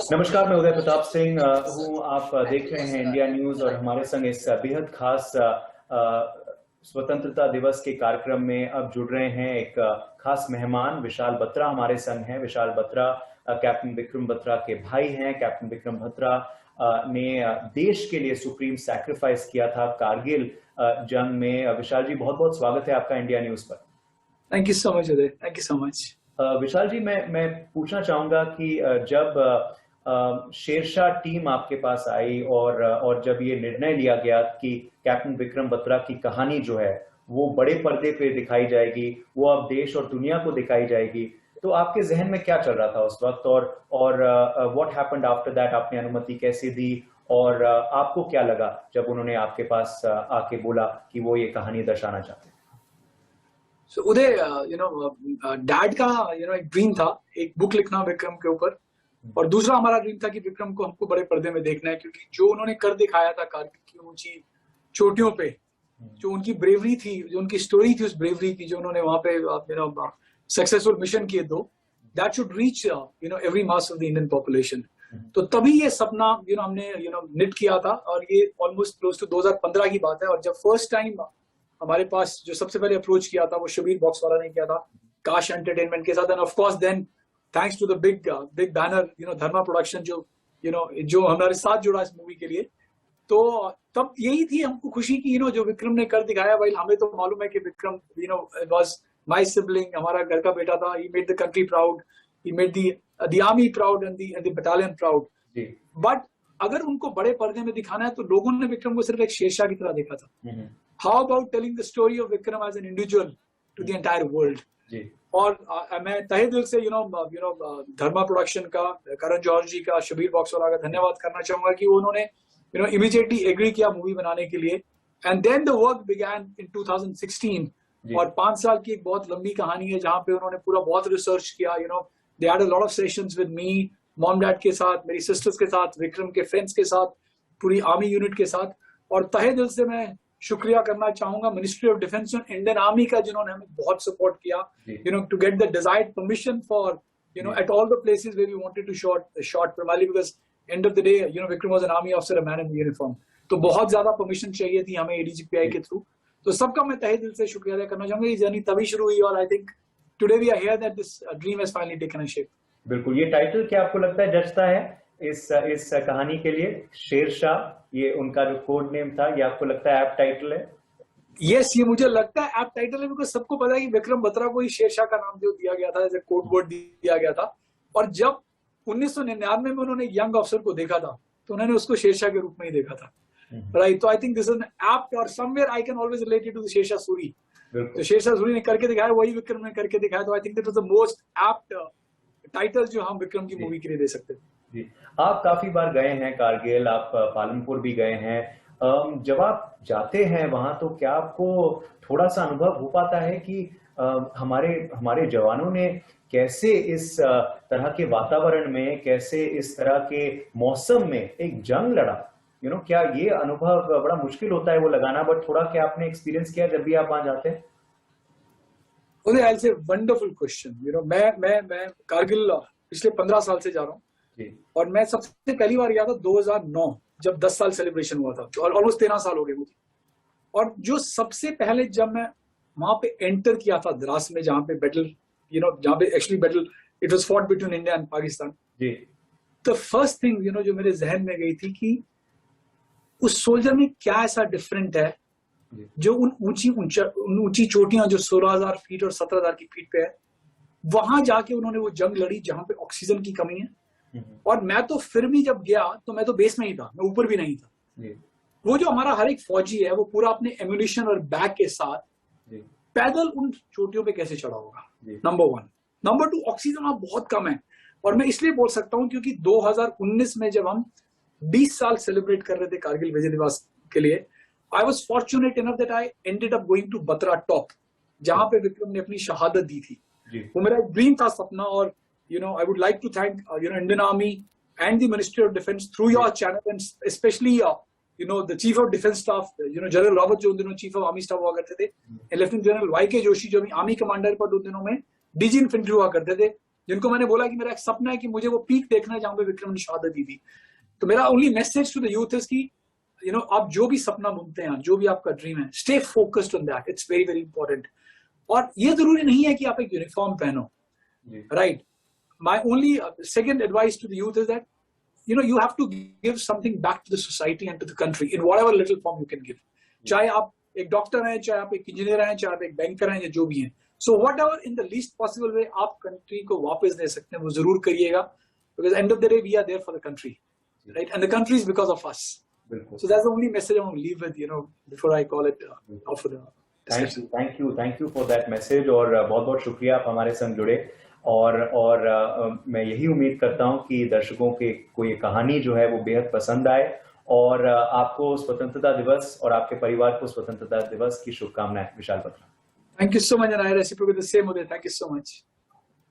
नमस्कार, मैं उदय प्रताप सिंह हूँ। आप देख रहे हैं इंडिया न्यूज और हमारे संग इस बेहद खास स्वतंत्रता दिवस के कार्यक्रम में अब जुड़ रहे हैं एक खास मेहमान विशाल बत्रा हमारे संग हैं। विशाल बत्रा कैप्टन विक्रम बत्रा के भाई हैं। कैप्टन विक्रम बत्रा ने देश के लिए सुप्रीम सैक्रिफाइस किया था कारगिल जंग में। विशाल जी, बहुत बहुत स्वागत है आपका इंडिया न्यूज पर। Thank you so much Uday, thank you so much. Vishal ji, मैं पूछना चाहूंगा कि जब शेरशाह टीम आपके पास आई और जब ये निर्णय लिया गया कि कैप्टन विक्रम बत्रा की कहानी जो है वो बड़े पर्दे पे दिखाई जाएगी, वो अब देश और दुनिया को दिखाई जाएगी, तो आपके जहन में क्या चल रहा था उस वक्त और व्हाट हैपेंड आफ्टर दैट? आपने अनुमति कैसे दी और आपको क्या लगा जब उन्होंने आपके पास आके बोला कि वो ये कहानी दर्शाना चाहते हैं? So, उदय, डैड का एक ड्रीम था, एक बुक लिखना विक्रम के ऊपर, और दूसरा हमारा ड्रीम था कि विक्रम को हमको बड़े पर्दे में देखना है, क्योंकि जो उन्होंने कर दिखाया था कारगिल की ऊंची चोटियों पे, जो उनकी ब्रेवरी थी, जो उनकी स्टोरी थी, उस ब्रेवरी की जो उन्होंने वहां पे सक्सेसफुल मिशन किए दो, that should reach every mass of the Indian population. तो तभी ये सपना हमने निट किया था, और ये ऑलमोस्ट क्लोज टू 2015 की बात है। और जब फर्स्ट टाइम हमारे पास जो सबसे पहले अप्रोच किया था वो शबीर बॉक्स वाला ने किया था काश एंटरटेनमेंट के साथ, and of course then thanks to the big banner Dharma production जो हमारे साथ जुड़ा इस मूवी के लिए। तो तब यही थी हमको खुशी की जो विक्रम ने कर दिखाया। भाई हमें तो मालूम है कि विक्रम वाज माय सिबलिंग, हमारा घर का बेटा था। He made the country proud, he made the army proud and the battalion proud. But अगर उनको बड़े पर्दे में दिखाना है तो लोगों ने विक्रम को सिर्फ एक शेरशाह की तरह देखा था। How about telling the story of Vikram as an individual to the entire world? और मैं तहे दिल से धर्मा प्रोडक्शन का, करण जौहर जी का, शबीर बॉक्स वाला का धन्यवाद करना चाहूंगा कि उन्होंने इमीडिएटली एग्री किया मूवी बनाने के लिए। And then the work began in 2016। और 5 साल की एक बहुत लंबी कहानी है जहां पे उन्होंने पूरा बहुत रिसर्च किया। They had a lot of sessions with me, mom dad के साथ, मेरी सिस्टर्स के साथ, विक्रम के फ्रेंड्स के साथ, पूरी आर्मी यूनिट के साथ। और तहे दिल से मैं शुक्रिया करना चाहूंगा मिनिस्ट्री ऑफ डिफेंस और इंडियन आर्मी का, जिन्होंने हमें बहुत सपोर्ट किया to get the desired permission for at all the places where we wanted to shot primarily, because end of the day Vikram was an army officer, a man in uniform. तो बहुत ज्यादा permission चाहिए थी हमें एडीजीपीआई के through. तो सबका मैं तहे दिल से शुक्रिया अदा करना चाहूंगा। ये जर्नी तभी शुरू हुई और I think today we are here that this dream has finally taken a shape. बिल्कुल। ये टाइटल क्या आपको लगता है जचता है इस कहानी के लिए? शेरशाह, ये उनका जो कोड नेम था, ये आपको लगता है ऐप टाइटल है? यस, ये मुझे लगता है ऐप टाइटल है, बिकॉज सबको पता है कि विक्रम बत्रा को ही शेरशाह का नाम जो दिया गया था, एज ए कोड वर्ड दिया गया था। और जब 1999 में उन्होंने यंग ऑफिसर को देखा था तो उन्होंने उसको शेरशाह के रूप में ही देखा था, राइट? तो I think this is an apt, और somewhere I can always relate it to the Sher Shah Suri. तो शेरशाह सूरी ने करके दिखाया, वही विक्रम ने करके दिखाया। तो I think that was the most apt title जो हम विक्रम की मूवी के लिए दे सकते हैं। जी, आप काफी बार गए हैं कारगिल, आप पालनपुर भी गए हैं। जब आप जाते हैं वहां तो क्या आपको थोड़ा सा अनुभव हो पाता है कि हमारे जवानों ने कैसे इस तरह के वातावरण में, कैसे इस तरह के मौसम में एक जंग लड़ा? क्या ये अनुभव बड़ा मुश्किल होता है वो लगाना? बट थोड़ा क्या आपने एक्सपीरियंस किया जब भी आप वहां जाते हैं? I'll say wonderful question. मैं कारगिल पिछले 15 साल से जा रहा हूँ, और मैं सबसे पहली बार गया था 2009, जब 10 साल सेलिब्रेशन हुआ था, और ऑलमोस्ट 13 साल हो गए मुझे। और जो सबसे पहले जब मैं वहां पे एंटर किया था द्रास में, जहां पे बैटल जहां पे actually battle it was fought between India and Pakistan, the first thing जो मेरे जहन में गई थी कि उस सोल्जर में क्या ऐसा डिफरेंट है जो उन ऊंची चोटियां जो 16,000 फीट और 17,000 की फीट पे है, वहां जाके उन्होंने वो जंग लड़ी जहां पे ऑक्सीजन की कमी है। और मैं तो फिर भी जब गया तो मैं तो बेस में ही था, मैं ऊपर भी नहीं था। वो जो हमारा हर एक फौजी है वो पूरा अपने एम्यूनिशन और बैग के साथ पैदल उन चोटियों पे कैसे चढ़ा होगा, नंबर 1। नंबर 2, ऑक्सीजन वहां बहुत कम है। और मैं इसलिए बोल सकता हूँ क्योंकि 2019 में जब हम 20 साल सेलिब्रेट कर रहे थे कारगिल विजय दिवस के लिए, I was fortunate enough that I ended up going to Batra Top, जहां पे विक्रम ने अपनी शहादत दी थी। वो मेरा ड्रीम था, सपना। और I would like to thank Indian Army and the Ministry of Defense through your channel, and especially the Chief of Defense Staff, General Rawat जो उन दिनों Chief of Army Staff हुआ करते थे, and Lieutenant General YK Joshi जो अभी army commander पर उन दिनों में डीजी इन्फेंट्री हुआ करते थे, जिनको मैंने बोला कि मेरा एक सपना है कि मुझे वो पीक देखना है जहां पे विक्रम ने शहादत दी थी। तो मेरा only message to the youth is कि आप जो भी सपना बुनते हैं, जो भी आपका ड्रीम है, stay focused on that, it's very very important. और ये जरूरी नहीं है कि आप एक यूनिफॉर्म पहनो, right. My only second advice to the youth is that you have to give something back to the society and to the country in whatever little form you can give. चाहे आप एक doctor हैं, चाहे आप एक engineer हैं, चाहे आप एक बैंकर हैं, या जो भी हैं, so whatever in the least possible way आप कंट्री को वापस दे सकते हैं वो जरूर करिएगा, because end of the day we are there for the country, right, and the country is because of us. So that's the only message I want to leave with, before I call it off for the discussion. Thank you for that message, और बहुत बहुत शुक्रिया आप हमारे संग जुड़े। और मैं यही उम्मीद करता हूं कि दर्शकों को ये कहानी जो है वो बेहद पसंद आए, और आपको स्वतंत्रता दिवस और आपके परिवार को स्वतंत्रता दिवस की शुभकामनाएं। Vishal Batra, thank you so much, and I reciprocate the same way. Thank you so much.